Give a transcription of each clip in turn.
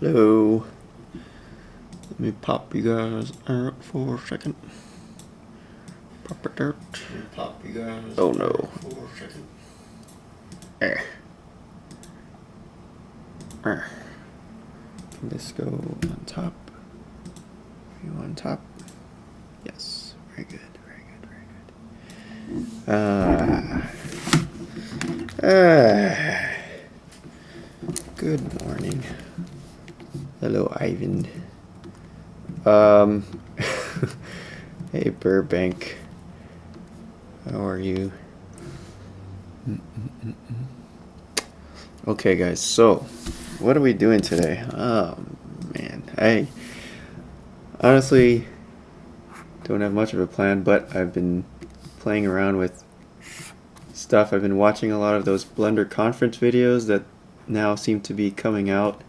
Hello. Let me pop you guys out for a second. Pop it out. Pop you guys. Oh no. For a second. Can this go on top? Are you on top? Yes. Very good. Very good. Very good. Good morning. Hello, Ivan. Hey, Burbank. How are you? Okay, guys, so what are we doing today? Oh, man. I honestly don't have much of a plan, but I've been playing around with stuff. I've been watching a lot of those Blender conference videos that now seem to be coming out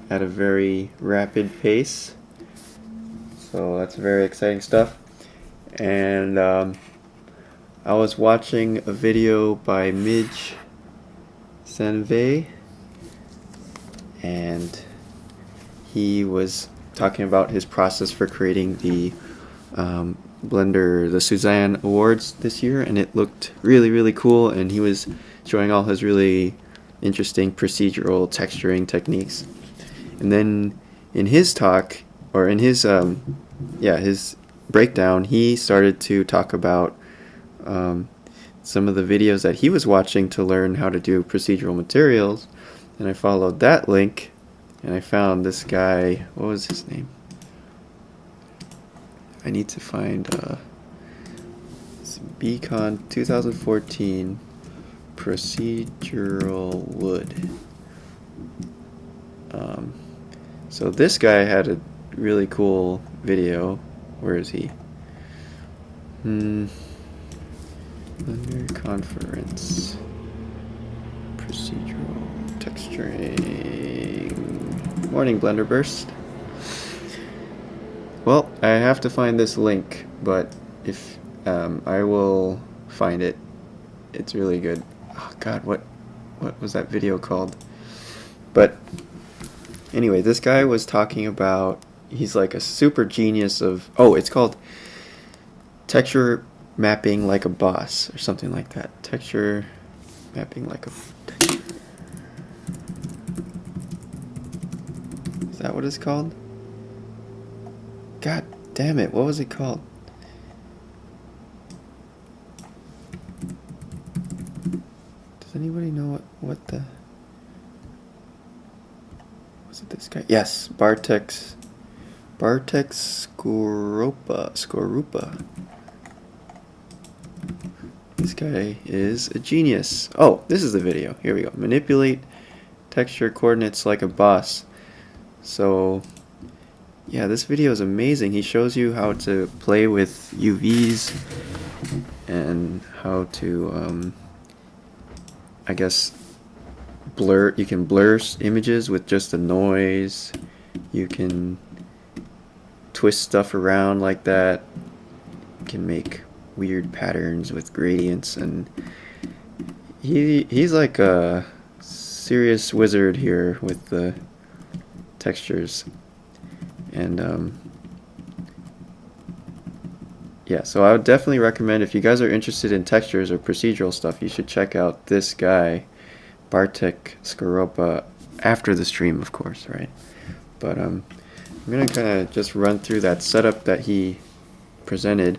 at a very rapid pace. So that's very exciting stuff. And I was watching a video by Midge Sanve, and he was talking about his process for creating the Blender, the Suzanne Awards this year, and it looked really, really cool, and he was showing all his really interesting procedural texturing techniques. And then in his talk, or in his his breakdown, he started to talk about some of the videos that he was watching to learn how to do procedural materials, and I followed that link and I found this guy. What was his name? I need to find BCon 2014 procedural wood. So this guy had a really cool video. Where is he? Blender conference procedural texturing. Morning, Blender Burst. Well, I have to find this link, but if I will find it. It's really good. Oh God, what was that video called? But anyway, this guy was talking about, he's like a super genius of, it's called texture mapping like a boss, or something like that. Texture mapping like a texture. Is that what it's called? God damn it, what was it called? Does anybody know what the... Was it this guy? Yes, Bartek Skorupa. This guy is a genius. Oh, this is the video. Here we go. Manipulate texture coordinates like a boss. So, yeah, this video is amazing. He shows you how to play with UVs and how to, I guess, blur. You can blur images with just a noise. You can twist stuff around like that. You can make weird patterns with gradients, and he's like a serious wizard here with the textures. And yeah, so I would definitely recommend, if you guys are interested in textures or procedural stuff, you should check out this guy, Bartek Skorupa, after the stream, of course, right? But I'm gonna kind of just run through that setup that he presented.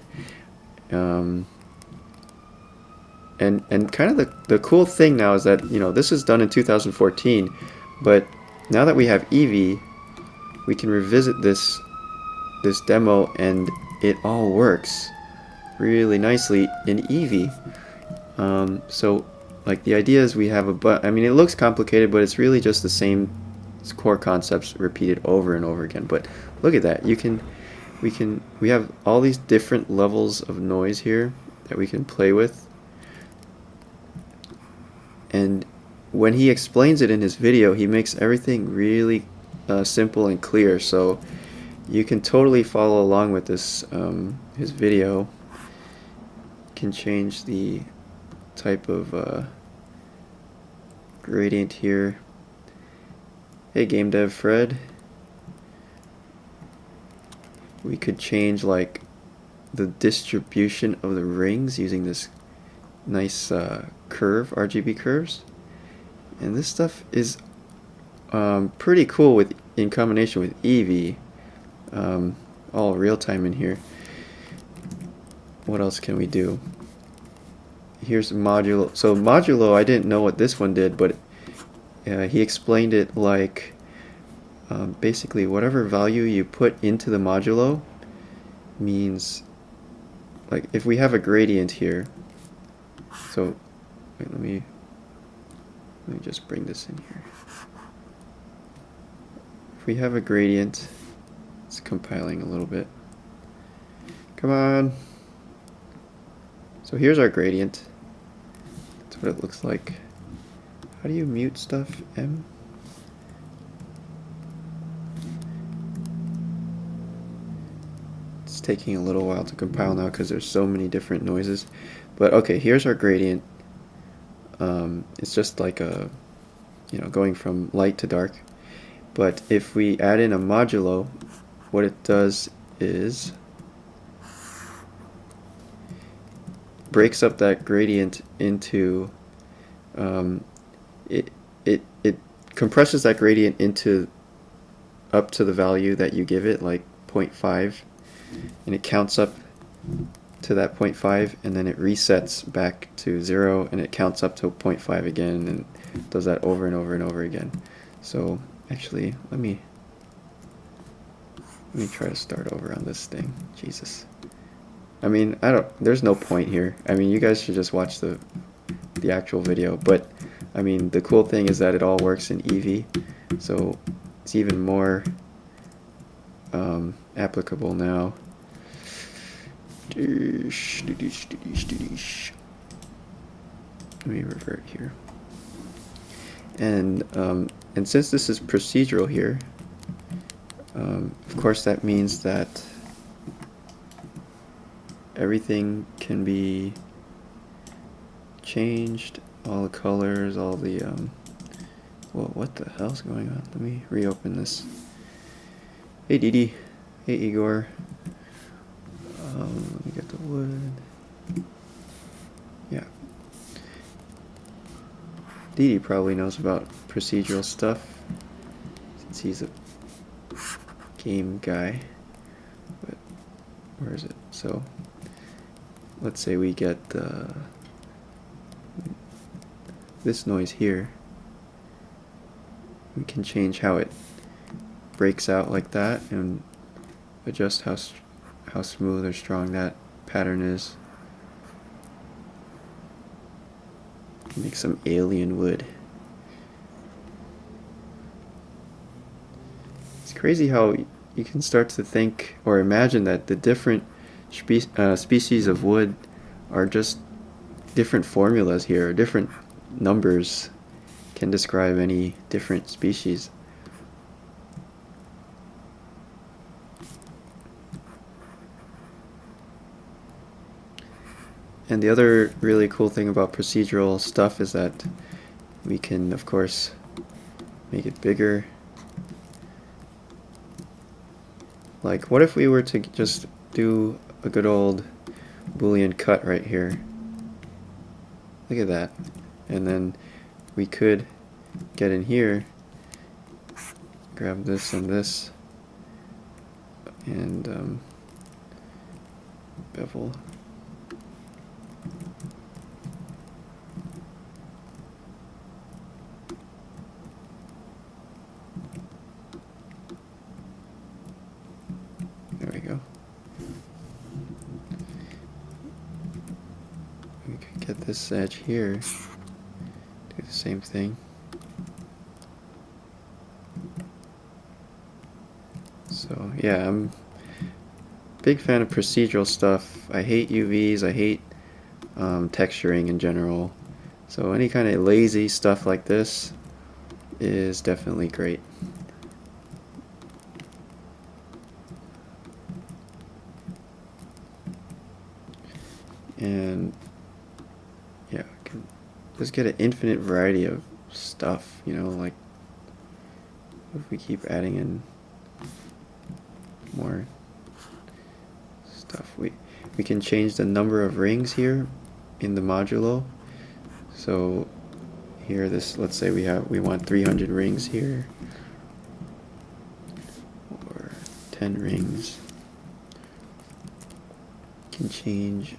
And kind of the cool thing now is that, you know, this is done in 2014, but now that we have Eevee, we can revisit this demo, and it all works really nicely in Eevee. So, like, the idea is we have I mean, it looks complicated, but it's really just the same core concepts repeated over and over again. But look at that. We have all these different levels of noise here that we can play with. And when he explains it in his video, he makes everything really simple and clear. So you can totally follow along with this, his video. You can change the type of gradient here. Hey game dev Fred, we could change like the distribution of the rings using this nice curve, RGB curves, and this stuff is pretty cool with in combination with Eevee, all real time in here. What else can we do? Here's modulo. So modulo, I didn't know what this one did, but he explained it like basically whatever value you put into the modulo means, like if we have a gradient here, so wait, let me just bring this in here. If we have a gradient, it's compiling a little bit. Come on. So here's our gradient. That's what it looks like. How do you mute stuff? M? It's taking a little while to compile now because there's so many different noises. But okay, here's our gradient. It's just like a, going from light to dark. But if we add in a modulo, what it does is breaks up that gradient into it compresses that gradient into up to the value that you give it, like 0.5, and it counts up to that 0.5, and then it resets back to 0, and it counts up to 0.5 again, and does that over and over and over again. So actually, let me try to start over on this thing. Jesus. I mean, there's no point here. I mean, you guys should just watch the actual video, but I mean, the cool thing is that it all works in Eevee, so it's even more applicable now. Let me revert here. And since this is procedural here, of course that means that everything can be changed, all the colors, all the well, what the hell's going on? Let me reopen this. Hey Didi. Hey Igor. Let me get the wood. Yeah. Didi probably knows about procedural stuff since he's a game guy. But where is it? So let's say we get this noise here. We can change how it breaks out like that and adjust how smooth or strong that pattern is. Make some alien wood. It's crazy how you can start to think or imagine that the different species of wood are just different formulas here, or different numbers can describe any different species. And the other really cool thing about procedural stuff is that we can, of course, make it bigger. Like, what if we were to just do a good old Boolean cut right here? Look at that. And then we could get in here, grab this and this, and bevel. There we go. We could get this edge here, do the same thing. So yeah, I'm a big fan of procedural stuff. I hate UVs, I hate texturing in general. So any kind of lazy stuff like this is definitely great. And yeah, I can just get an infinite variety of stuff, like if we keep adding in more stuff, we can change the number of rings here in the modulo. So here, let's say we want 300 rings here, or 10 rings. Can change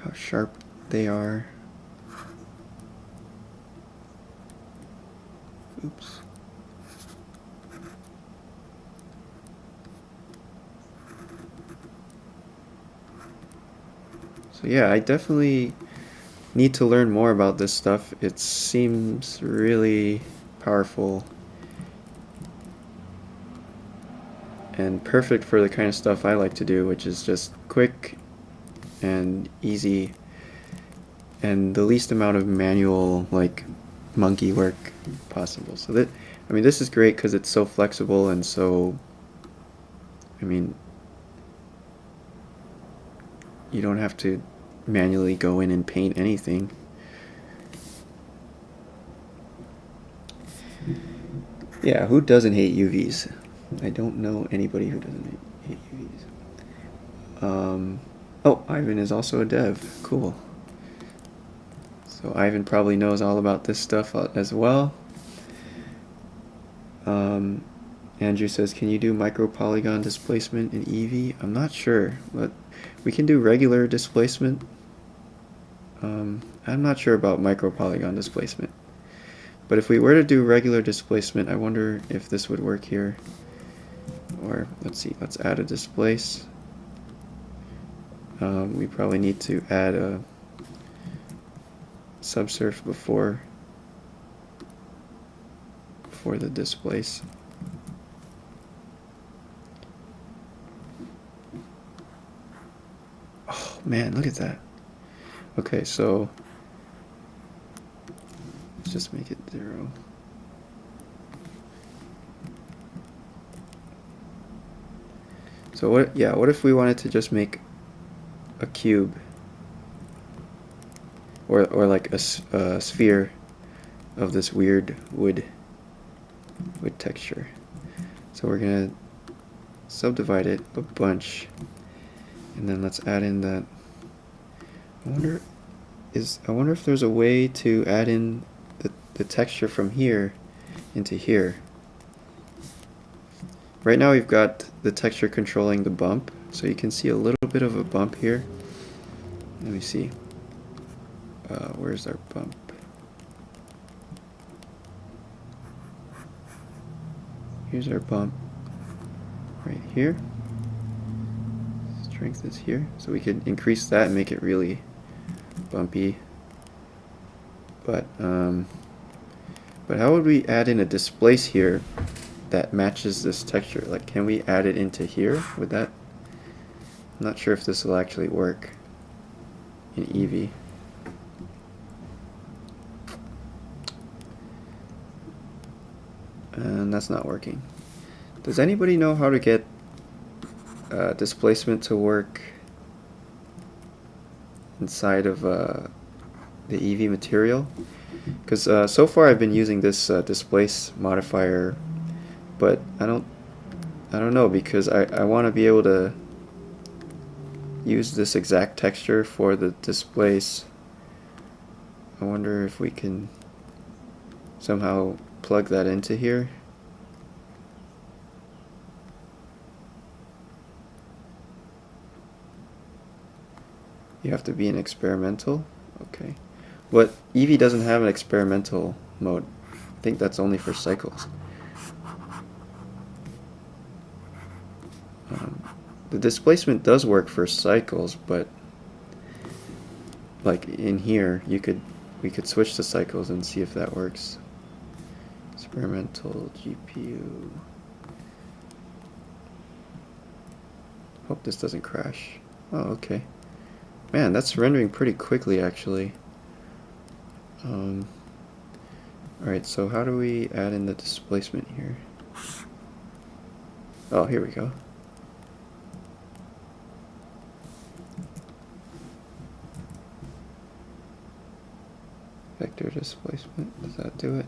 how sharp they are. Oops. So yeah, I definitely need to learn more about this stuff. It seems really powerful and perfect for the kind of stuff I like to do, which is just quick and easy and the least amount of manual, like, monkey work possible. So that, I mean, this is great because it's so flexible and so, I mean, you don't have to manually go in and paint anything. Yeah, who doesn't hate UVs? I don't know anybody who doesn't hate UVs. Oh, Ivan is also a dev. Cool. So Ivan probably knows all about this stuff as well. Andrew says, can you do micro polygon displacement in Eevee? I'm not sure, but we can do regular displacement. I'm not sure about micro polygon displacement. But if we were to do regular displacement, I wonder if this would work here. Or, let's see, let's add a displace. We probably need to add a subsurf before the displace. Oh man, look at that. Okay, so let's just make it 0. So what if we wanted to just make a cube or like a sphere of this weird wood texture. So we're gonna subdivide it a bunch, and then let's add in that. I wonder if there's a way to add in the texture from here into here. Right now we've got the texture controlling the bump, so you can see a little bit of a bump here. Let me see. Where's our bump? Here's our bump right here. Strength is here, so we could increase that and make it really bumpy. But how would we add in a displace here that matches this texture? Like, can we add it into here? Would that? I'm not sure if this will actually work in Eevee. And that's not working. Does anybody know how to get displacement to work inside of the Eevee material? Because so far I've been using this displace modifier, but I don't know, because I want to be able to use this exact texture for the displace. I wonder if we can somehow plug that into here. You have to be in experimental? Okay. But Eevee doesn't have an experimental mode. I think that's only for cycles. The displacement does work for cycles, but like in here, we could switch to cycles and see if that works. Experimental GPU. Hope this doesn't crash. Oh, okay. Man, that's rendering pretty quickly, actually. Alright, so how do we add in the displacement here? Oh, here we go. Vector displacement, does that do it?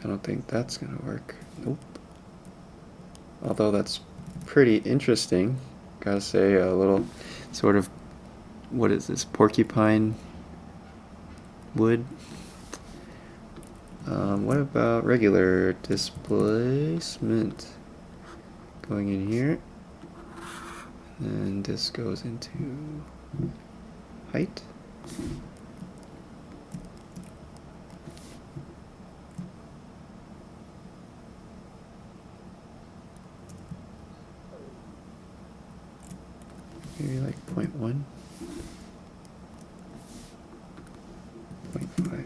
I don't think that's gonna work. Nope. Although that's pretty interesting. Gotta say, a little sort of, what is this, porcupine wood? What about regular displacement? Going in here. And this goes into height. Maybe like 0.1, 0.5.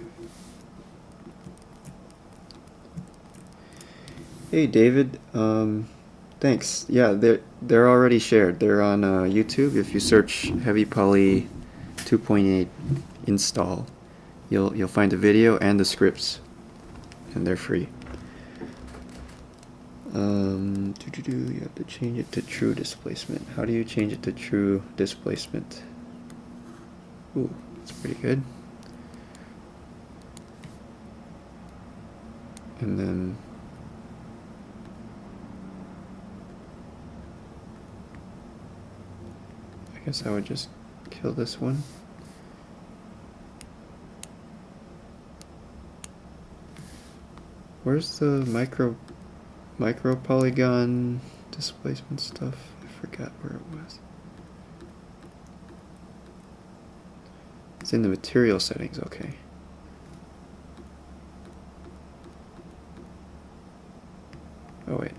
Hey David, thanks. Yeah, they're already shared. They're on YouTube. If you search HEAVYPOLY 2.8 install, you'll find the video and the scripts, and they're free. You have to change it to true displacement. How do you change it to true displacement? Ooh, that's pretty good. And then I guess I would just kill this one. Where's the micro polygon displacement stuff? I forgot where it was. It's in the material settings, okay. Oh wait.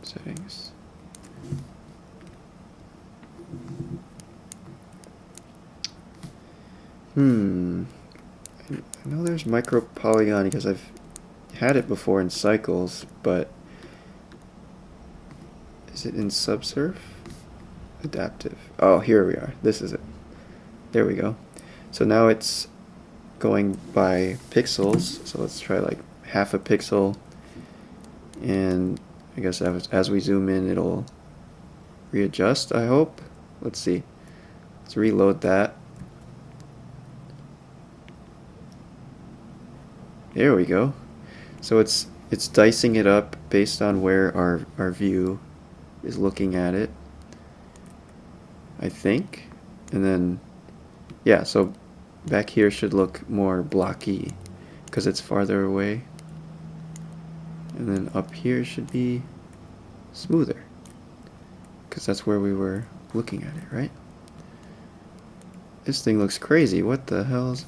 Settings. I know there's micro polygon because I've had it before in cycles, but is it in subsurf? Adaptive. Oh, here we are. This is it. There we go. So now it's going by pixels. So let's try like half a pixel, and I guess as we zoom in, it'll readjust, I hope. Let's see. Let's reload that. There we go. So it's dicing it up based on where our view is looking at it, I think. And then, yeah, so back here should look more blocky because it's farther away. And then up here should be smoother because that's where we were looking at it, right? This thing looks crazy. What the hell's...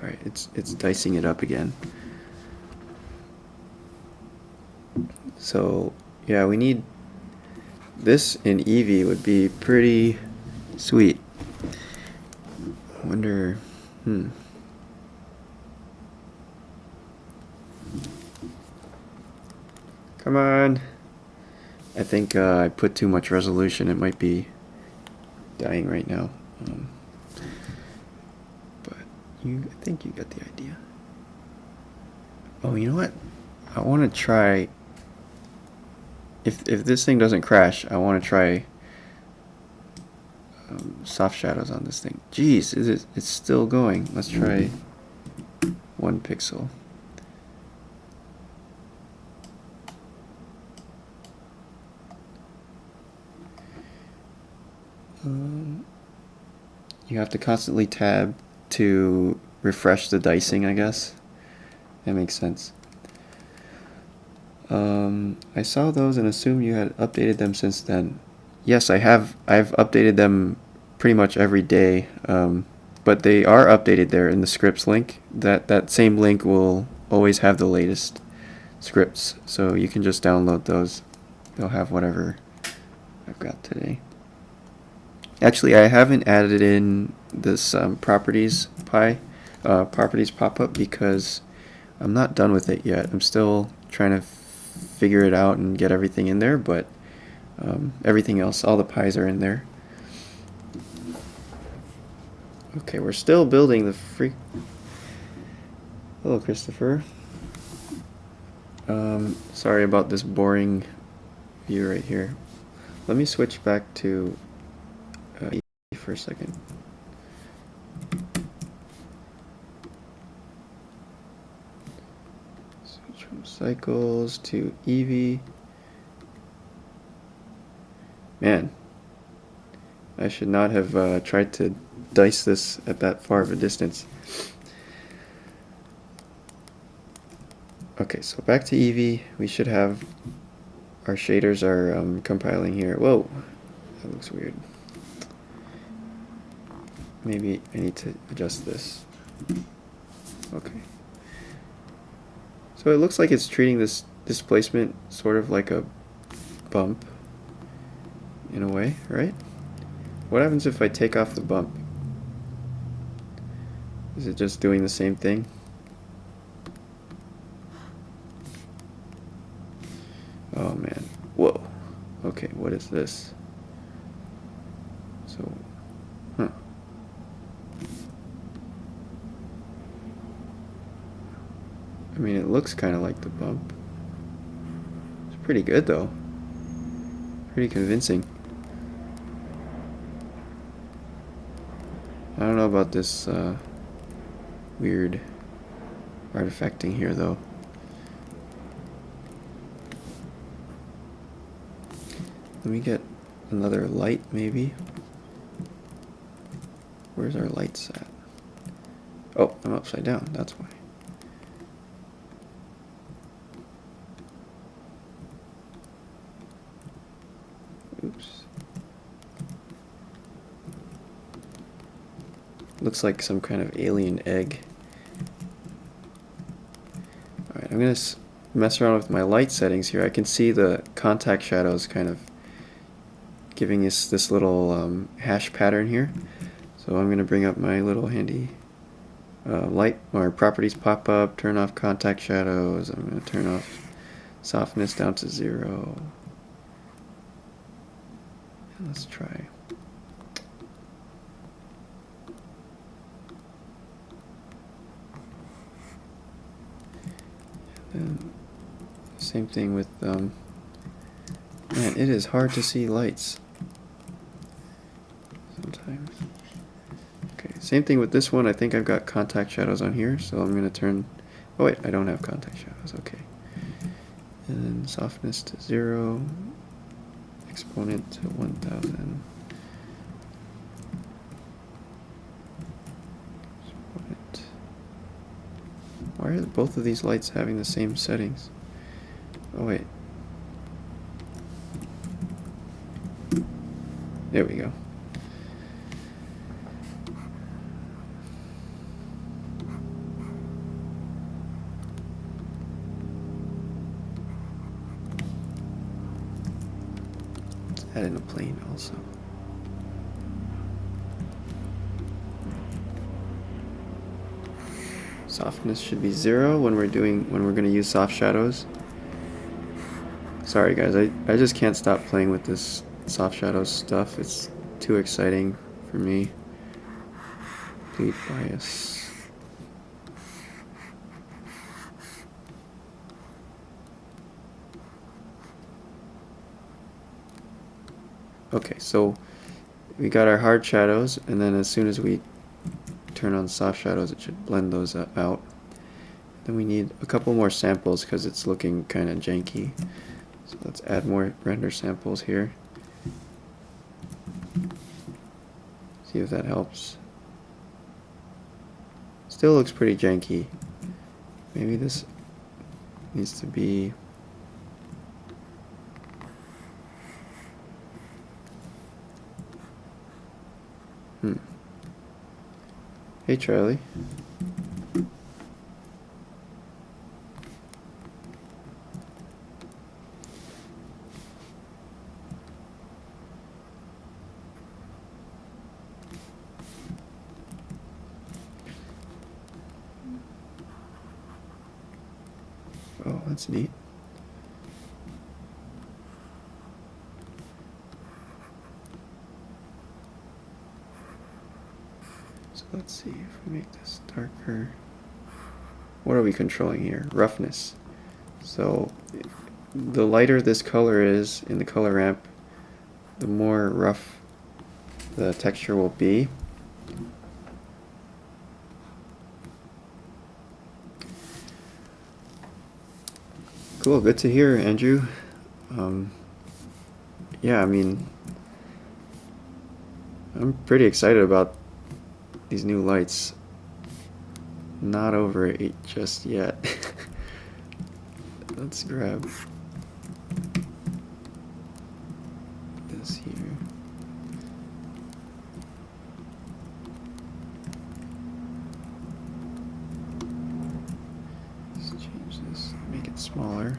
Alright, it's dicing it up again. So, yeah, we need... This in Eevee would be pretty sweet. I wonder... Come on! I think I put too much resolution. It might be dying right now. I think you got the idea. Oh, you know what? I want to try... If this thing doesn't crash, I want to try soft shadows on this thing. Jeez, it's still going. Let's try 1 pixel. You have to constantly tab to refresh the dicing, I guess. That makes sense. I saw those and assumed you had updated them since then. Yes, I have. I've updated them pretty much every day, but they are updated there in the scripts link. That same link will always have the latest scripts, so you can just download those. They'll have whatever I've got today. Actually, I haven't added in this properties pop-up because I'm not done with it yet. I'm still trying to figure it out and get everything in there, but everything else, all the pies are in there. Okay, we're still building the freak. Hello, Christopher. Sorry about this boring view right here. Let me switch back to Eevee for a second. Switch from cycles to Eevee. Man, I should not have tried to dice this at that far of a distance. Okay, so back to Eevee. We should have our shaders are compiling here. Whoa, that looks weird. Maybe I need to adjust this. Okay. So it looks like it's treating this displacement sort of like a bump in a way, right? What happens if I take off the bump? Is it just doing the same thing? Oh man. Whoa. Okay, what is this? So, huh. I mean, it looks kind of like the bump. It's pretty good though. Pretty convincing. I don't know about this weird artifacting here though. Let me get another light maybe. Where's our lights at? Oh, I'm upside down, that's why. Oops. Looks like some kind of alien egg. Alright, I'm going to mess around with my light settings here. I can see the contact shadows kind of giving us this little hash pattern here. So I'm going to bring up my little handy light or properties pop up, turn off contact shadows. I'm going to turn off softness down to 0. And let's try. And same thing with man, it is hard to see lights sometimes. Okay, same thing with this one. I think I've got contact shadows on here, so I'm going to turn. Oh wait, I don't have contact shadows. Okay, and then softness to 0, exponent to 1000. Exponent. Why are both of these lights having the same settings? Oh wait. There we go. Let's add in a plane also. Softness should be 0 when we're going to use soft shadows. Sorry guys, I just can't stop playing with this soft shadows stuff. It's too exciting for me. Bleed bias. Okay, so we got our hard shadows, and then as soon as we turn on soft shadows, it should blend those out. Then we need a couple more samples because it's looking kind of janky. So let's add more render samples here. See if that helps. Still looks pretty janky. Maybe this needs to be... Hey Charlie. Oh, that's neat. So let's see if we make this darker. What are we controlling here? Roughness. So the lighter this color is in the color ramp, the more rough the texture will be. Cool, good to hear, Andrew. Yeah, I mean, I'm pretty excited about these new lights. Not over it just yet. Let's grab this here. Let's change this, make it smaller.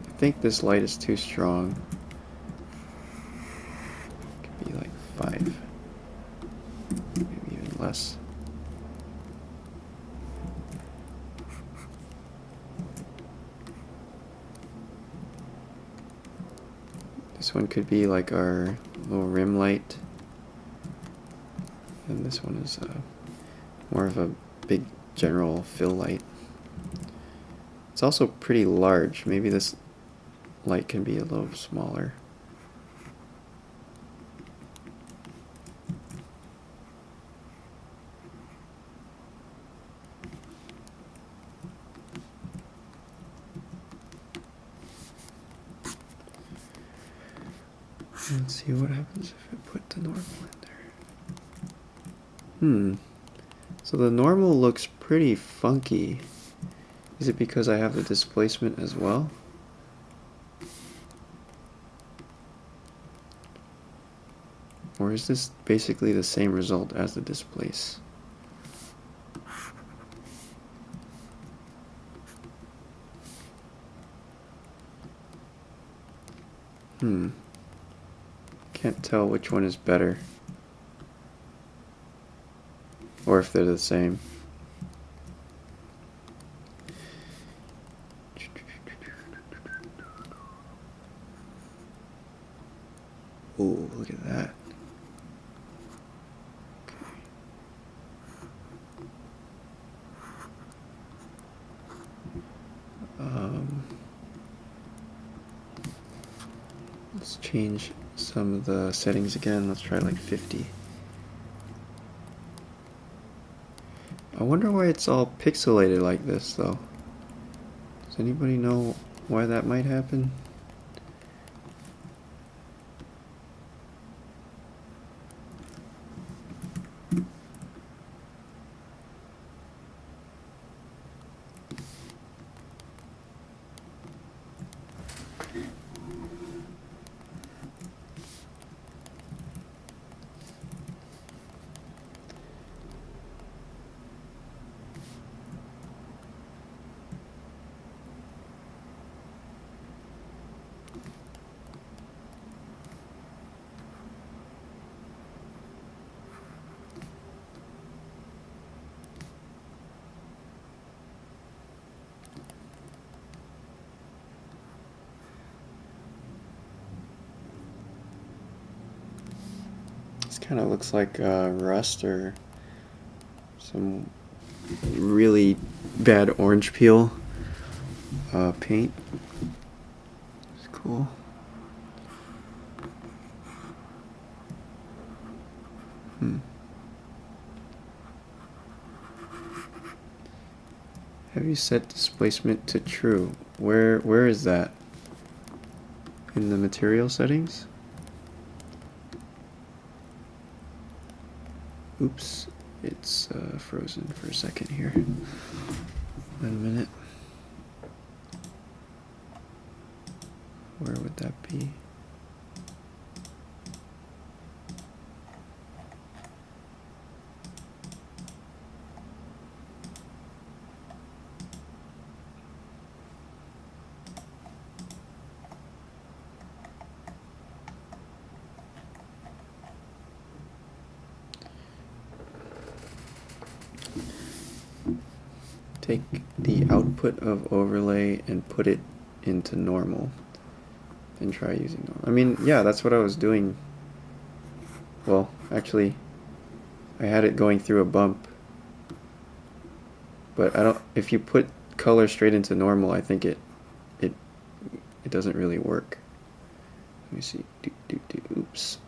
I think this light is too strong. Could be like 5, maybe even less. This one could be like our little rim light, and this one is more of a big general fill light. It's also pretty large. Maybe this light can be a little smaller. Let's see what happens if I put the normal in there. So the normal looks pretty funky. Is it because I have the displacement as well? Or is this basically the same result as the displace? Can't tell which one is better. Or if they're the same. Oh, look at that. Let's change some of the settings again. Let's try like 50. I wonder why it's all pixelated like this though. Does anybody know why that might happen? This kind of looks like rust or some really bad orange peel paint. It's cool. Have you set displacement to true? Where is that? In the material settings? Oops, it's frozen for a second here. Wait a minute. Where would that be? Take the output of overlay and put it into normal and try using normal. I mean, yeah, that's what I was doing well, actually, I had it going through a bump, but I don't, if you put color straight into normal, I think it doesn't really work. Let me see, oops.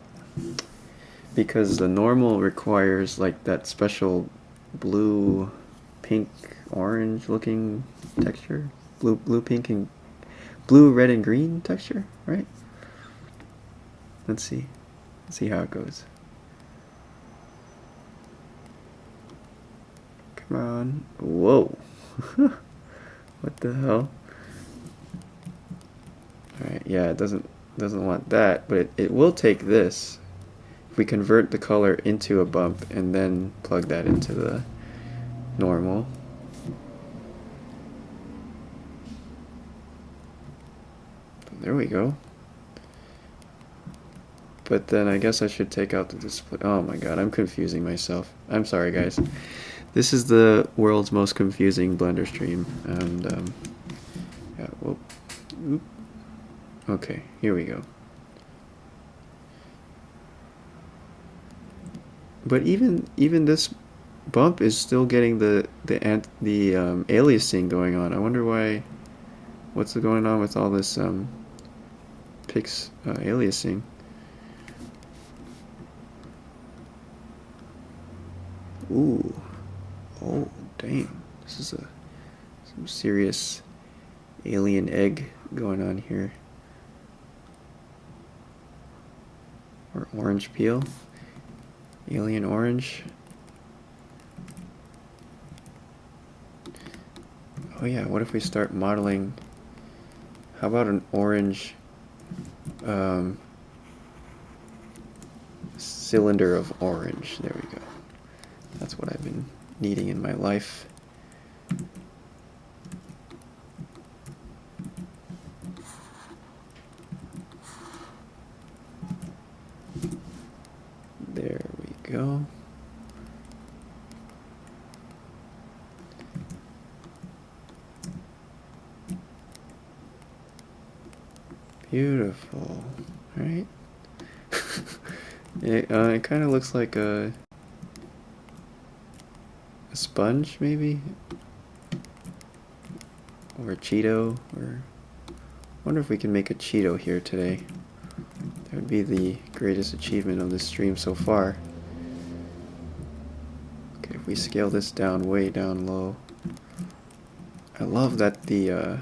Because the normal requires like that special blue, pink, orange looking texture. Blue, pink, and blue, red, and green texture, right? Let's see. Let's see how it goes. Come on. Whoa. What the hell? Alright, yeah, it doesn't want that, but it will take this. If we convert the color into a bump and then plug that into the normal. There we go. But then I guess I should take out the display. Oh my god, I'm confusing myself. I'm sorry, guys. This is the world's most confusing Blender stream. And, yeah, whoop. Oop. Okay, here we go. But even this bump is still getting the aliasing going on. I wonder why. What's going on with all this pix aliasing? Ooh, oh damn! This is some serious alien egg going on here. Or orange peel. Alien orange. Oh yeah, what if we start modeling? How about an orange cylinder of orange? There we go. That's what I've been needing in my life. There we go. Beautiful, right? It kind of looks like a sponge, maybe, or a Cheeto, or I wonder if we can make a Cheeto here today. That would be the greatest achievement of this stream so far. Okay, if we scale this down way down low. I love that the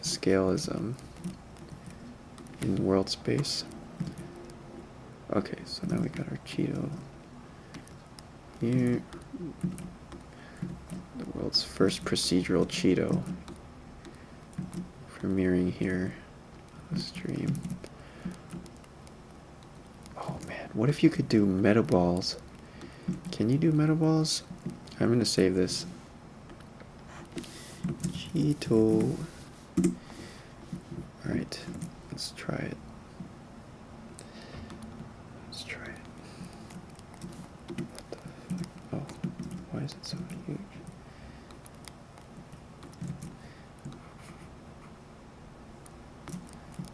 scale is in world space. Okay, so now we got our Cheeto here. The world's first procedural Cheeto premiering here on the stream. Oh man, what if you could do metaballs? Can you do metaballs? I'm gonna save this. Cheeto. Alright, let's try it. Let's try it. What the fuck? Oh, why is it so huge?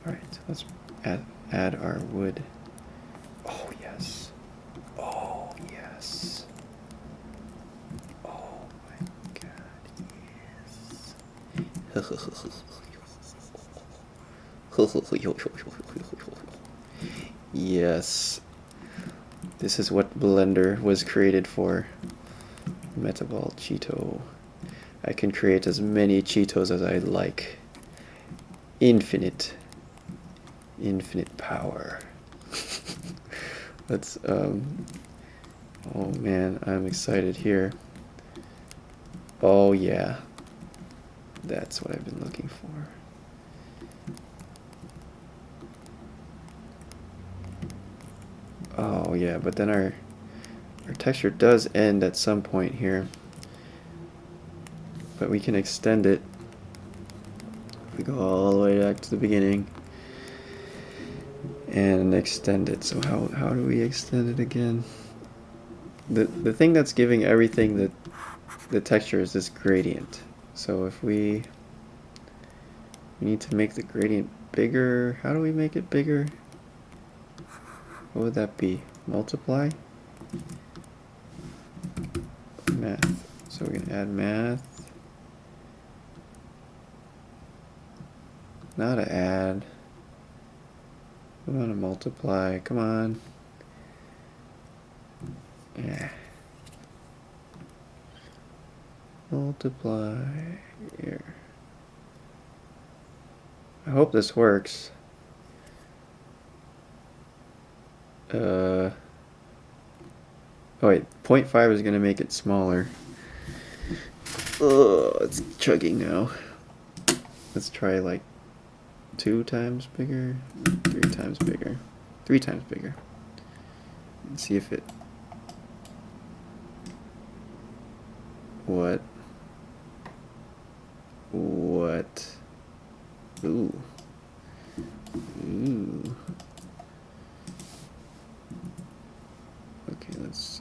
Alright, let's add our wood. Oh yes. Oh yes. Oh my god, yes. Yes. This is what Blender was created for. Metaball Cheeto. I can create as many Cheetos as I like. Infinite power. Let's oh man, I'm excited here. Oh yeah. That's what I've been looking for. Oh yeah, but then our texture does end at some point here. But we can extend it. We go all the way back to the beginning and extend it. So how do we extend it again? The thing that's giving everything the texture is this gradient. So if we need to make the gradient bigger, how do we make it bigger? What would that be? Multiply? Math. So we're gonna add math. Not to add. We want to multiply. Come on. Yeah. Multiply here. I hope this works. Oh wait, 0.5 is gonna make it smaller. Oh, it's chugging now. Let's try like 2 times bigger, 3 times bigger, 3 times bigger. Let's see if it. What? What? Ooh. Ooh. Okay, let's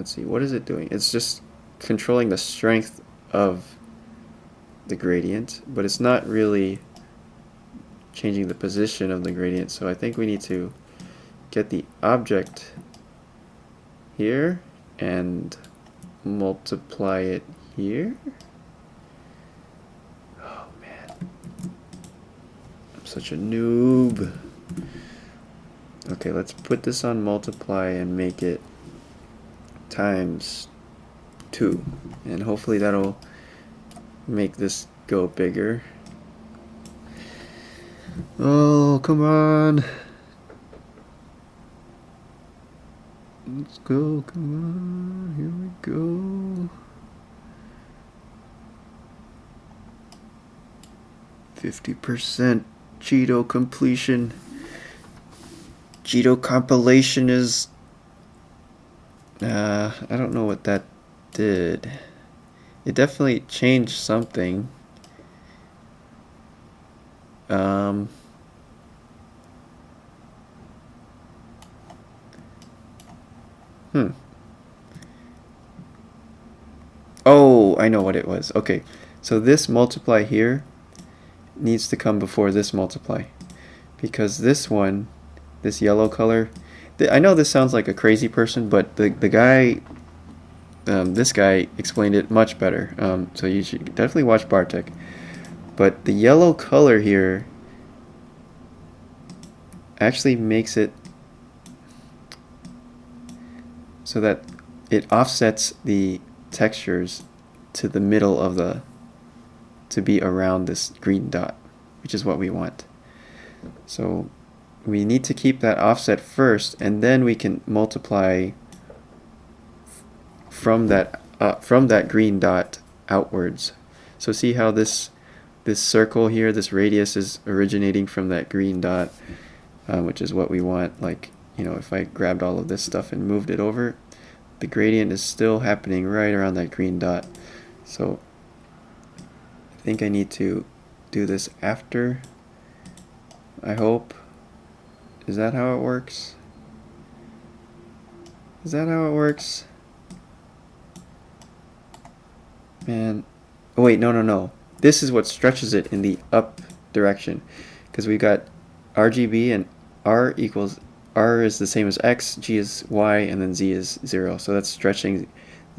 see. What is it doing? It's just controlling the strength of the gradient, but it's not really changing the position of the gradient. So I think we need to get the object here and multiply it here. Oh man, I'm such a noob. Okay, let's put this on multiply and make it times 2, and hopefully that'll make this go bigger. Oh, come on. Let's go, come on, here we go. 50% cheeto completion. Cheeto compilation is... I don't know what that did. It definitely changed something. Oh, I know what it was. Okay, so this multiply here needs to come before this multiply, because this one, this yellow color, I know this sounds like a crazy person, but the guy, this guy explained it much better. So you should definitely watch Bartek. But the yellow color here actually makes it so that it offsets the textures to the middle of the, to be around this green dot, which is what we want. So we need to keep that offset first, and then we can multiply from that green dot outwards. So see how this circle here, this radius, is originating from that green dot, which is what we want. Like, you know, if I grabbed all of this stuff and moved it over, the gradient is still happening right around that green dot. So I think I need to do this after, I hope. Is that how it works? Is that how it works? Man. Oh wait, no. This is what stretches it in the up direction, because we got RGB, and R is the same as X, G is Y, and then Z is 0. So that's stretching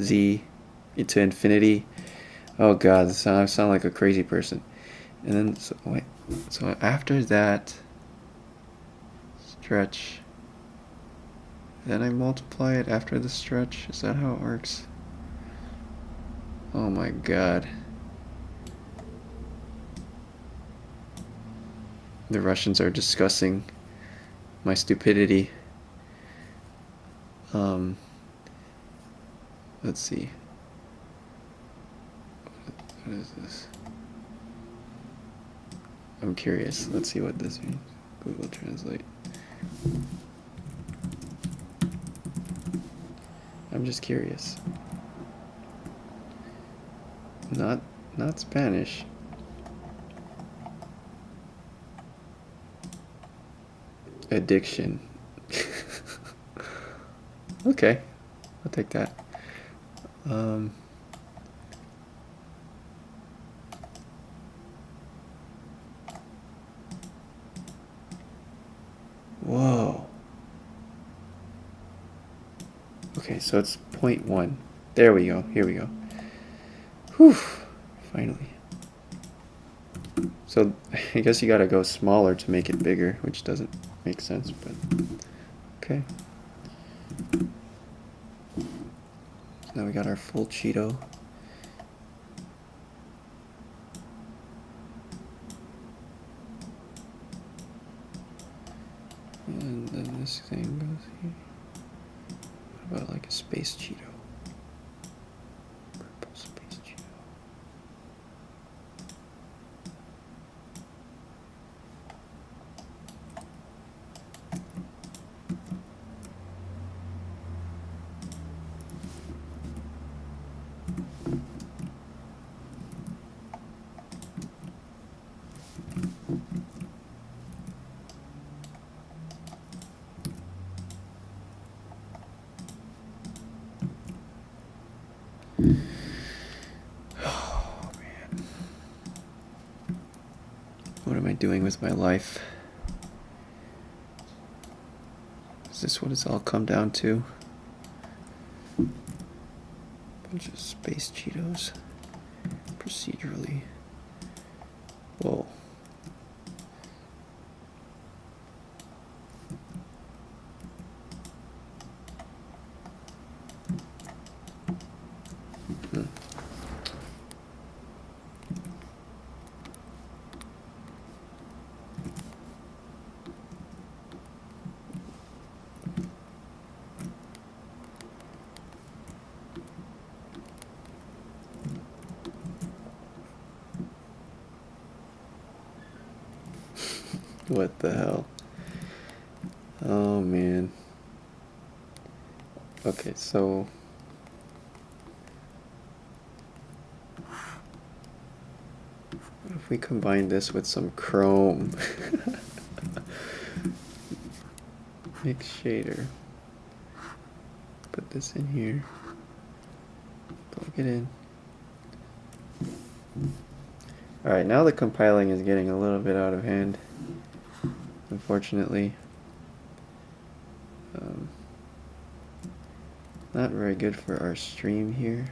Z into infinity. Oh god, I sound like a crazy person. And then, so after that stretch, then I multiply it after the stretch. Is that how it works? Oh my god. The Russians are discussing my stupidity. Let's see. What is this? I'm curious. Let's see what this means. Google Translate. I'm just curious. Not Spanish. Addiction. Okay, I'll take that. Whoa. Okay, so it's 0.1. There we go. Here we go. Whew. Finally. So I guess you gotta go smaller to make it bigger, which doesn't make sense, but okay. So now we got our full Cheeto. And then this thing goes here. What about like a space Cheeto? Purple space Cheeto. Oh man. What am I doing with my life? Is this what it's all come down to? Bunch of space Cheetos. Procedurally. Whoa. What the hell? Oh man. Okay, so what if we combine this with some chrome? Mix shader. Put this in here. Plug it in. Alright, now the compiling is getting a little bit out of hand, unfortunately. Not very good for our stream here.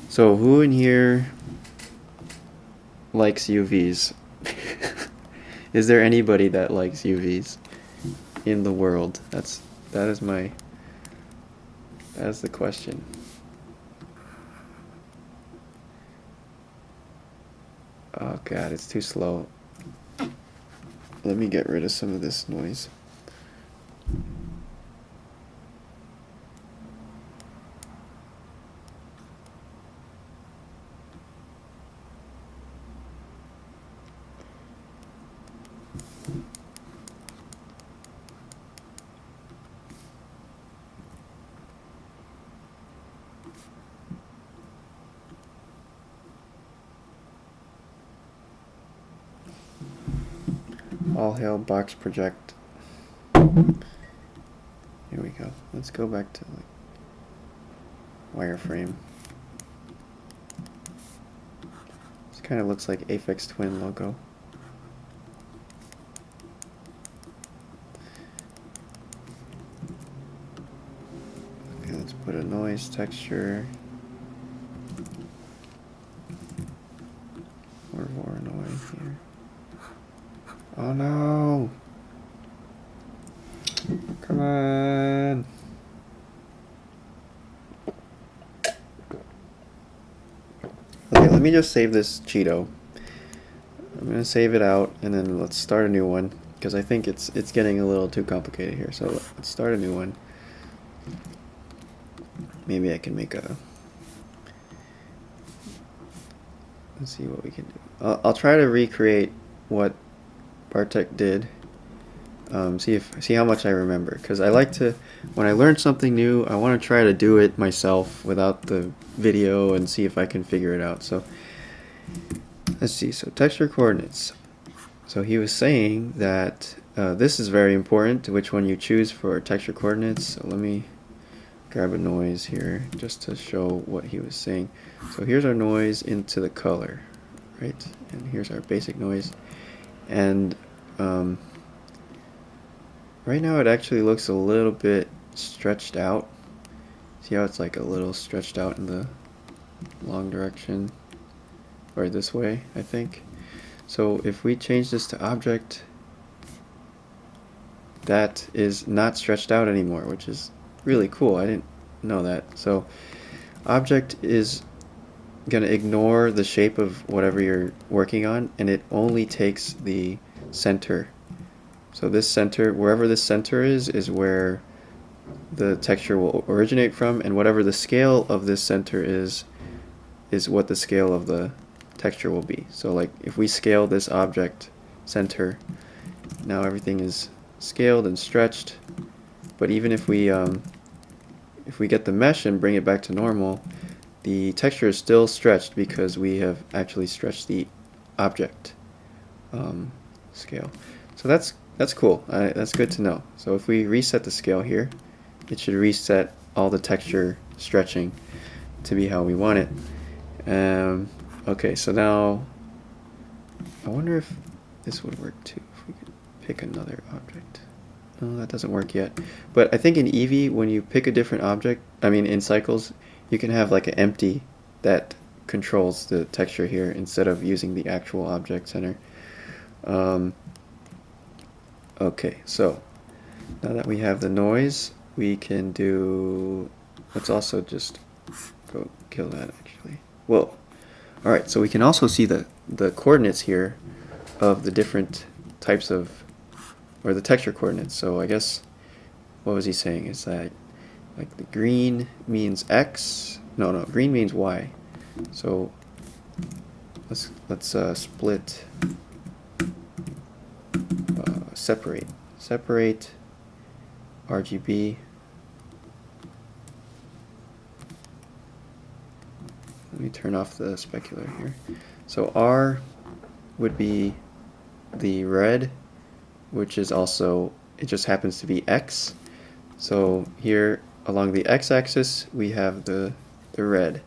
So who in here likes UVs? Is there anybody that likes UVs in the world? That is the question. Oh god, it's too slow. Let me get rid of some of this noise. All hail box project. Here we go. Let's go back to like wireframe. This kind of looks like Aphex Twin logo. Okay, let's put a noise texture. Or more noise here. Oh no! Come on! Okay, let me just save this Cheeto. I'm gonna save it out and then let's start a new one because I think it's getting a little too complicated here. So let's start a new one. Maybe I can make a. Let's see what we can do. I'll try to recreate what Bartek did. See how much I remember, because I like to, when I learn something new, I want to try to do it myself without the video and see if I can figure it out. So let's see. So texture coordinates. So he was saying that this is very important, which one you choose for texture coordinates. So let me grab a noise here just to show what he was saying. So here's our noise into the color, right? And here's our basic noise. And right now it actually looks a little bit stretched out. See how it's like a little stretched out in the long direction, or this way, I think. So if we change this to object, that is not stretched out anymore, which is really cool. I didn't know that. So object is going to ignore the shape of whatever you're working on, and it only takes the center. So this center, wherever this center is where the texture will originate from, and whatever the scale of this center is what the scale of the texture will be. So like if we scale this object center, now everything is scaled and stretched. But even if we get the mesh and bring it back to normal, the texture is still stretched because we have actually stretched the object scale. So that's cool. That's good to know. So if we reset the scale here, it should reset all the texture stretching to be how we want it. Okay, so now I wonder if this would work too, if we could pick another object. No, that doesn't work yet. But I think in Eevee, when you pick a different object, I mean in cycles, you can have like an empty that controls the texture here instead of using the actual object center. Okay, so now that we have the noise, we can do, let's also just go kill that actually. Whoa. Alright, so we can also see the coordinates here of the different types of, or the texture coordinates. So I guess, what was he saying? Is that like the green means X? No, green means Y. So let's split, separate RGB. Let me turn off the specular here. So R would be the red, which is also, it just happens to be X. So here along the X-axis we have the red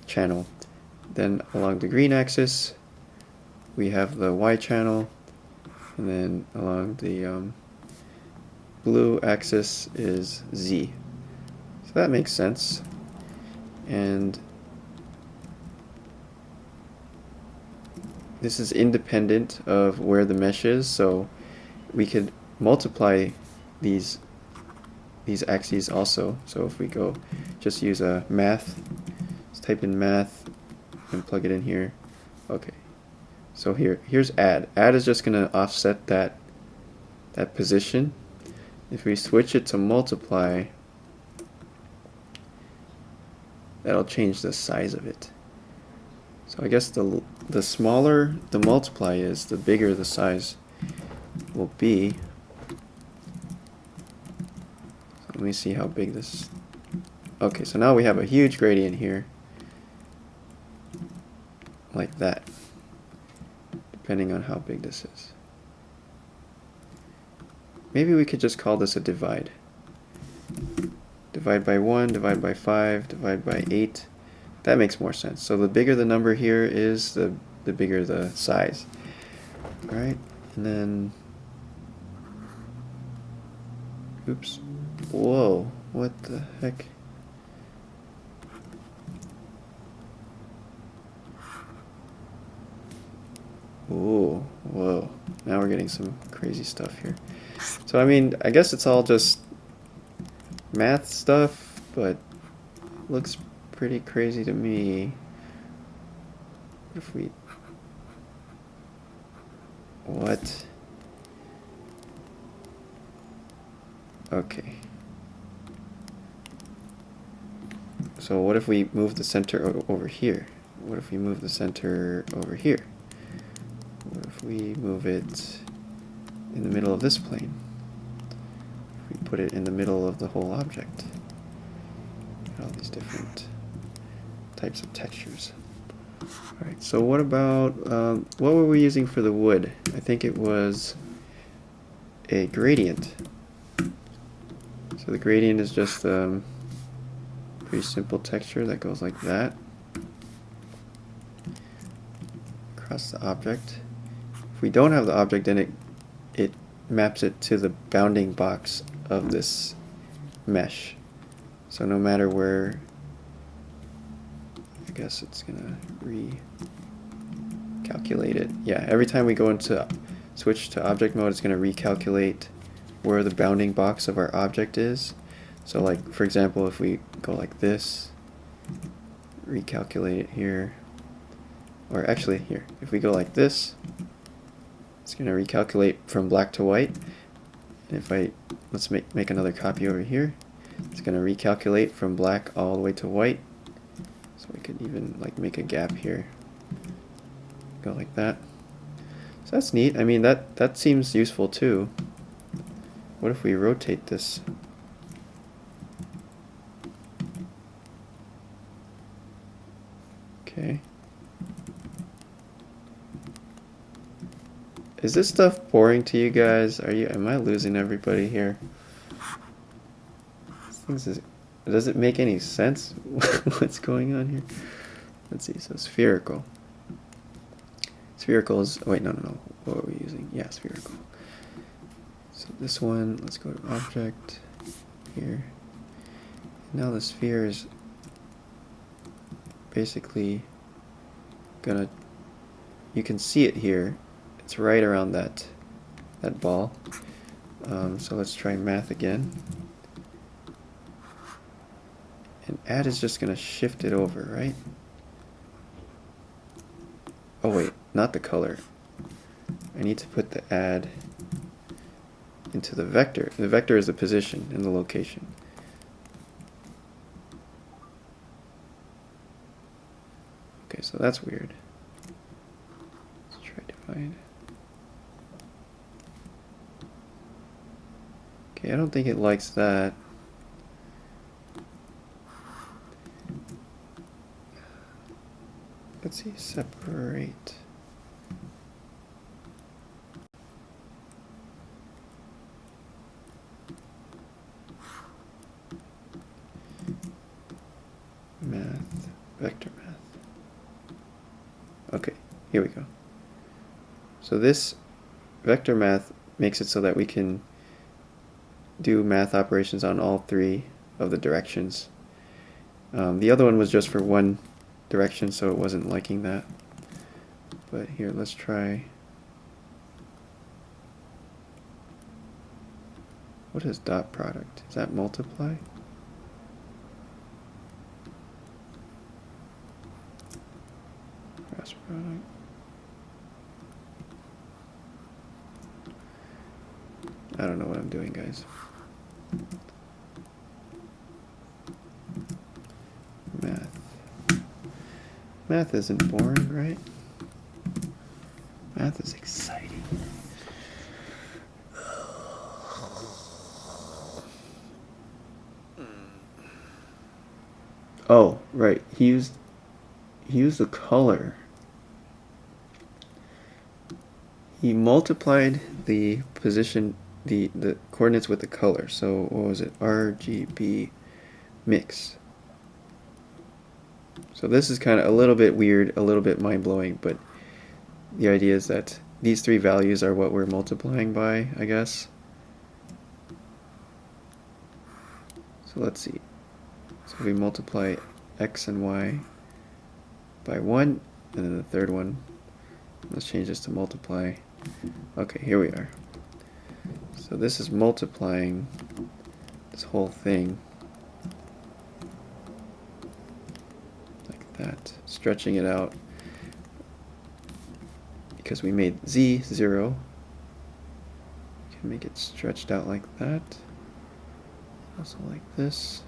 channel. Then along the green axis we have the Y channel, and then along the blue axis is Z. So that makes sense. And this is independent of where the mesh is, so we could multiply these axes also. So if we go just use a math, let's type in math and plug it in here. Okay, so here's add. Add is just going to offset that position. If we switch it to multiply, that'll change the size of it. So I guess the smaller the multiply is, the bigger the size will be. So let me see how big this. Okay, so now we have a huge gradient here, like that, depending on how big this is. Maybe we could just call this a divide. Divide by 1, divide by 5, divide by 8. That makes more sense. So the bigger the number here is, the bigger the size. Alright, and then, oops, whoa, what the heck? Ooh, whoa, now we're getting some crazy stuff here. So I mean, I guess it's all just math stuff, but looks pretty crazy to me. If we, what? Okay. So what if we move the center over here? What if we move the center over here? What if we move it in the middle of this plane? If we put it in the middle of the whole object. All these different types of textures. Alright, so what about, what were we using for the wood? I think it was a gradient. So the gradient is just a pretty simple texture that goes like that across the object. If we don't have the object, then it maps it to the bounding box of this mesh. So no matter where, I guess it's gonna recalculate it. Yeah, every time we go into switch to object mode, it's gonna recalculate where the bounding box of our object is. So like, for example, if we go like this, recalculate it here, or actually here, if we go like this, it's going to recalculate from black to white. And if let's make another copy over here, it's going to recalculate from black all the way to white. So we could even like make a gap here, go like that. So that's neat. I mean, that seems useful too. What if we rotate this? Okay. Is this stuff boring to you guys? Am I losing everybody here? Does it make any sense what's going on here? Let's see, so spherical. Spherical is, oh wait, no. What are we using? Yeah, spherical. So this one, let's go to object here. Now the sphere is basically you can see it here. It's right around that ball. So let's try math again. And add is just gonna shift it over, right? Oh wait, not the color. I need to put the add into the vector. The vector is the position and the location. Okay, so that's weird. Let's try divide. Okay, I don't think it likes that. Let's see, separate. Math, vector math. Okay, here we go. So this vector math makes it so that we can do math operations on all three of the directions. The other one was just for one direction, so it wasn't liking that. But here, let's try. What is dot product? Is that multiply? Cross product. I don't know what I'm doing, guys. Math. Math isn't boring, right? Math is exciting. Oh, right. He used the color. He multiplied the position, the coordinates with the color. So what was it? RGB mix. So this is kind of a little bit weird, a little bit mind-blowing, but the idea is that these three values are what we're multiplying by, I guess. So let's see. So we multiply x and y by 1, and then the third one, let's change this to multiply. Okay, here we are. So this is multiplying this whole thing like that, stretching it out because we made z 0. We can make it stretched out like that, also like this.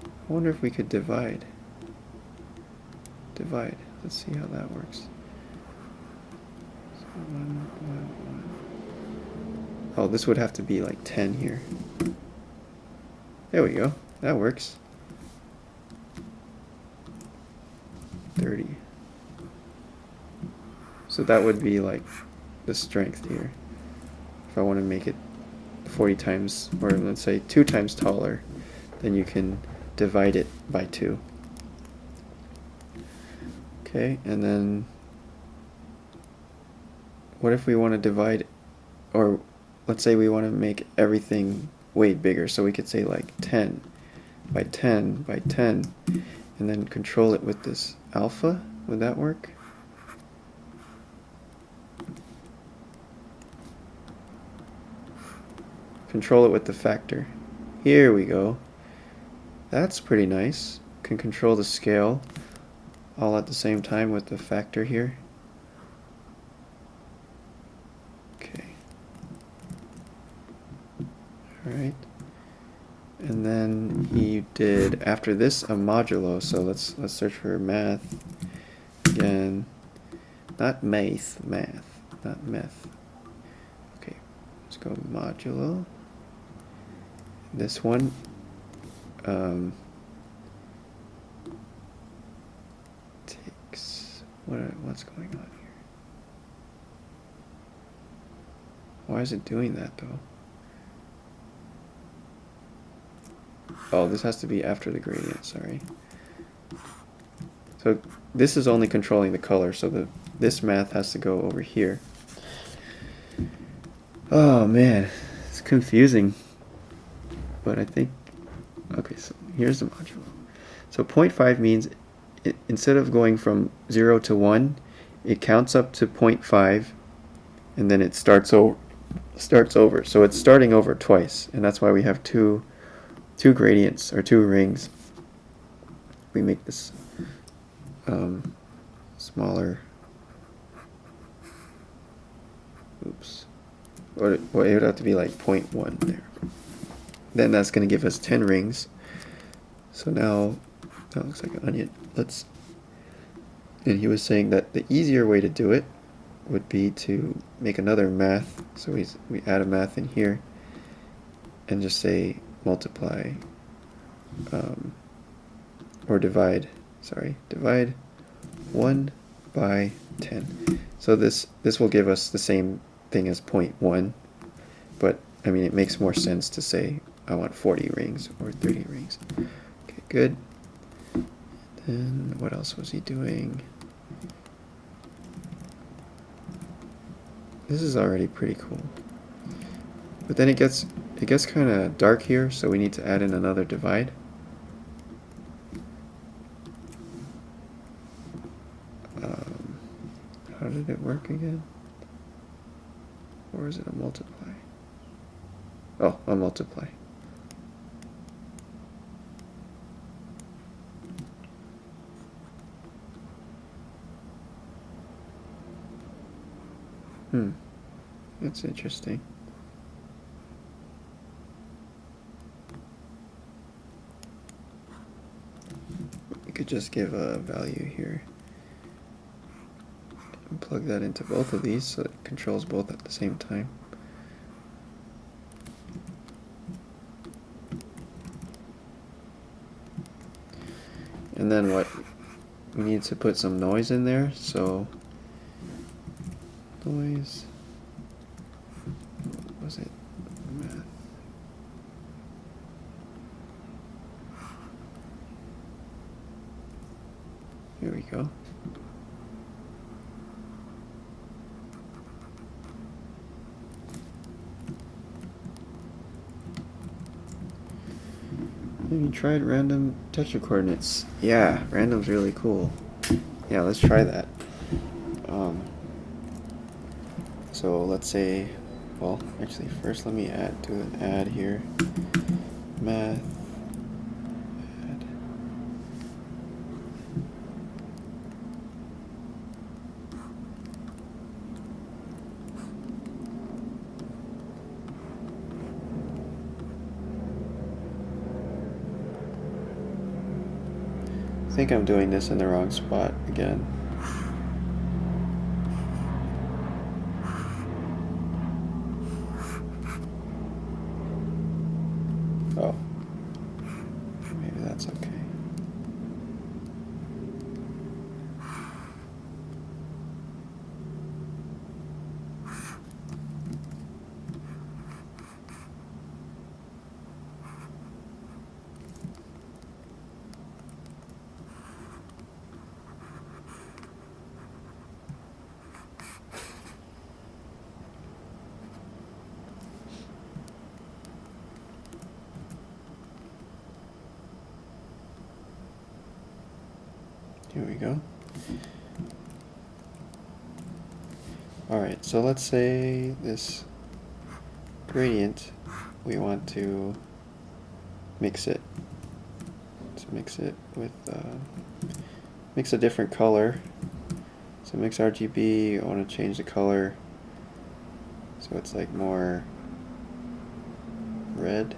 I wonder if we could divide. Let's see how that works. So oh, this would have to be like 10 here. There we go. That works. 30. So that would be like the strength here. If I want to make it 40 times, or let's say 2 times taller, then you can divide it by 2. Okay, and then what if we want to divide, or let's say we want to make everything way bigger, so we could say like 10 by 10 by 10, and then control it with this alpha. Would that work? Control it with the factor. Here we go. That's pretty nice. Can control the scale all at the same time with the factor here. Okay. Alright. And then he did after this a modulo, so let's search for math again. Not math, not meth. Okay, let's go modulo. This one takes what's going on here? Why is it doing that though? Oh, this has to be after the gradient, sorry. So this is only controlling the color, so this math has to go over here. Oh man, it's confusing. But I think, okay, so here's the modulo. So 0.5 means instead of going from 0 to 1, it counts up to 0.5 and then it starts over. So it's starting over twice, and that's why we have two gradients or two rings. We make this smaller. Oops. Well, it would have to be like 0.1 there. Then that's going to give us 10 rings. So now that looks like an onion. And he was saying that the easier way to do it would be to make another math. So we add a math in here and just say multiply or divide 1 by 10. So this will give us the same thing as 0.1, but I mean it makes more sense to say I want 40 rings or 30 rings. Okay, good. Then what else was he doing? This is already pretty cool. But then it gets kind of dark here, so we need to add in another divide. How did it work again? Or is it a multiply? Oh, a multiply. That's interesting. We could just give a value here and plug that into both of these so it controls both at the same time. And then what? We need to put some noise in there, so noise. What was it? Math. Here we go. Have you tried random texture coordinates? Yeah, random's really cool. Yeah, let's try that. So let's say, well, actually first let me do an add here. Math. Add. I think I'm doing this in the wrong spot again. Oh, maybe that's okay. Here we go. Alright, so let's say this gradient, we want to mix it. Let's mix it with, mix a different color. So mix RGB, I want to change the color so it's like more red.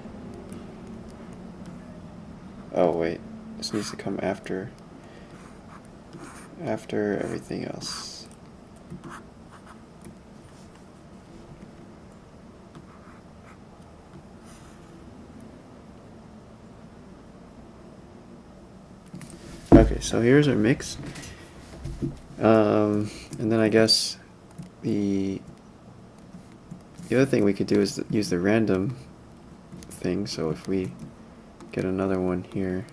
Oh wait, this needs to come after everything else. Okay, so here's our mix. And then I guess the other thing we could do is use the random thing. So if we get another one here,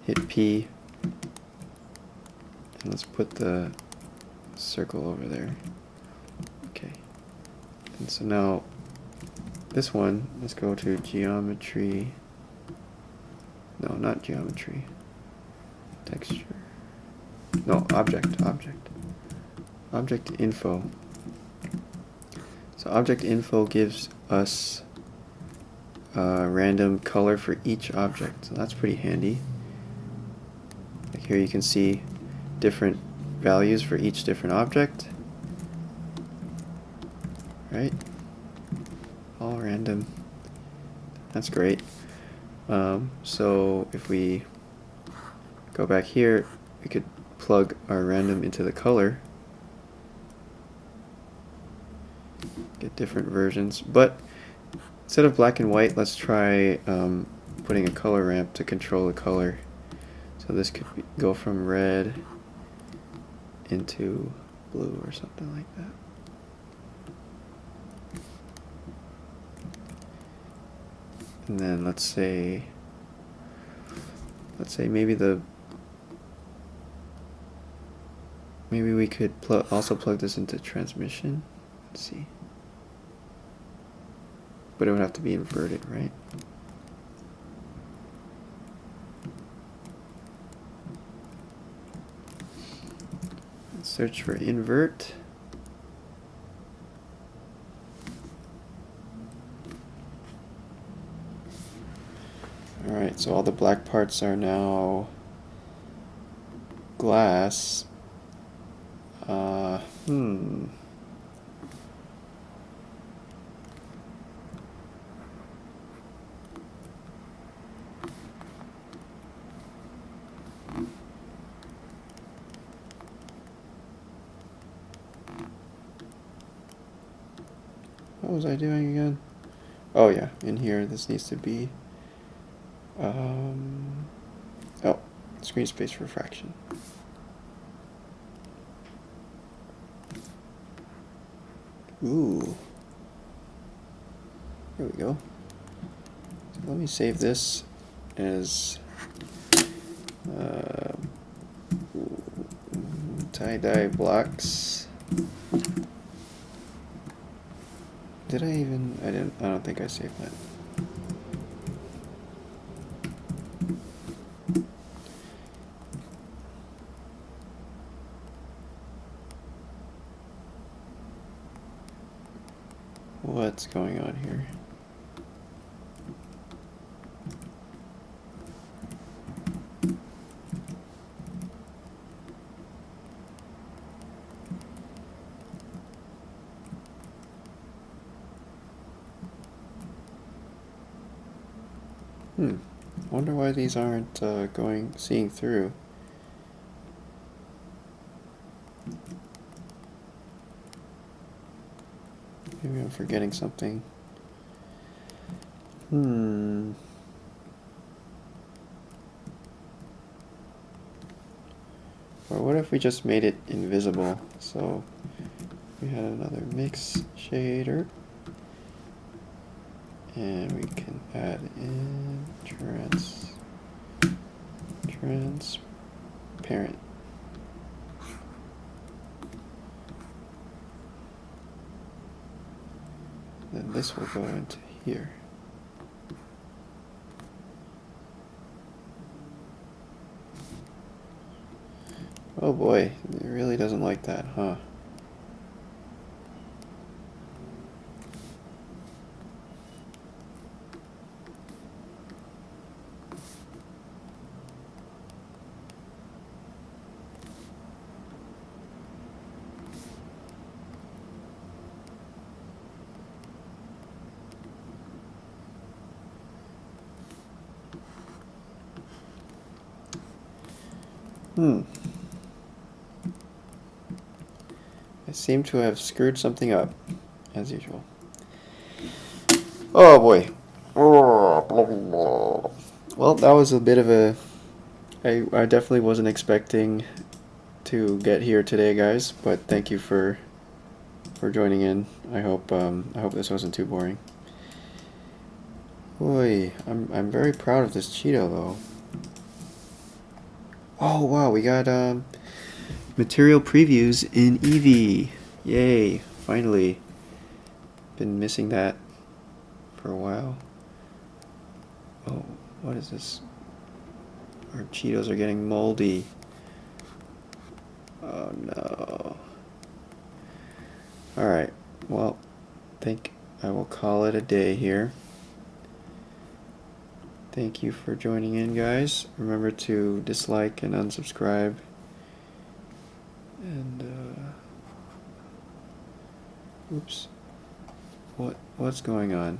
hit P, and let's put the circle over there. Okay. And so now this one, let's go to geometry. No, not geometry. Texture. No, object info. So object info gives us a random color for each object. So that's pretty handy. Like here you can see different values for each different object. Right? All random. That's great. So if we go back here, we could plug our random into the color, get different versions, but instead of black and white, let's try putting a color ramp to control the color. So this could go from red into blue or something like that. And then let's say maybe we could also plug this into transmission. Let's see. But it would have to be inverted, right? Let's search for invert. Alright, so all the black parts are now glass. What was I doing again? Oh yeah, in here this needs to be screen space refraction. Ooh. There we go. So let me save this as tie-dye blocks. Did I even? I didn't. I don't think I saved that. What's going on here? Wonder why these aren't seeing through. Maybe I'm forgetting something. Or what if we just made it invisible? So we had another mix shader. And we can add in transparent. Then this will go into here. Oh boy, it really doesn't like that, huh? I seem to have screwed something up, as usual. Oh boy. Well, that was a bit of a... I definitely wasn't expecting to get here today, guys, but thank you for joining in. I hope this wasn't too boring. Boy, I'm very proud of this Cheeto though. Oh wow, we got material previews in Eevee. Yay, finally. Been missing that for a while. Oh, what is this? Our Cheetos are getting moldy. Oh no. Alright, well, I think I will call it a day here. Thank you for joining in, guys. Remember to dislike and unsubscribe. And, oops. What's going on?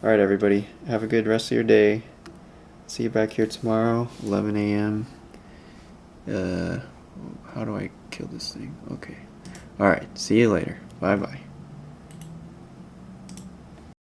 Alright, everybody. Have a good rest of your day. See you back here tomorrow, 11 a.m. How do I kill this thing? Okay. Alright, see you later. Bye-bye.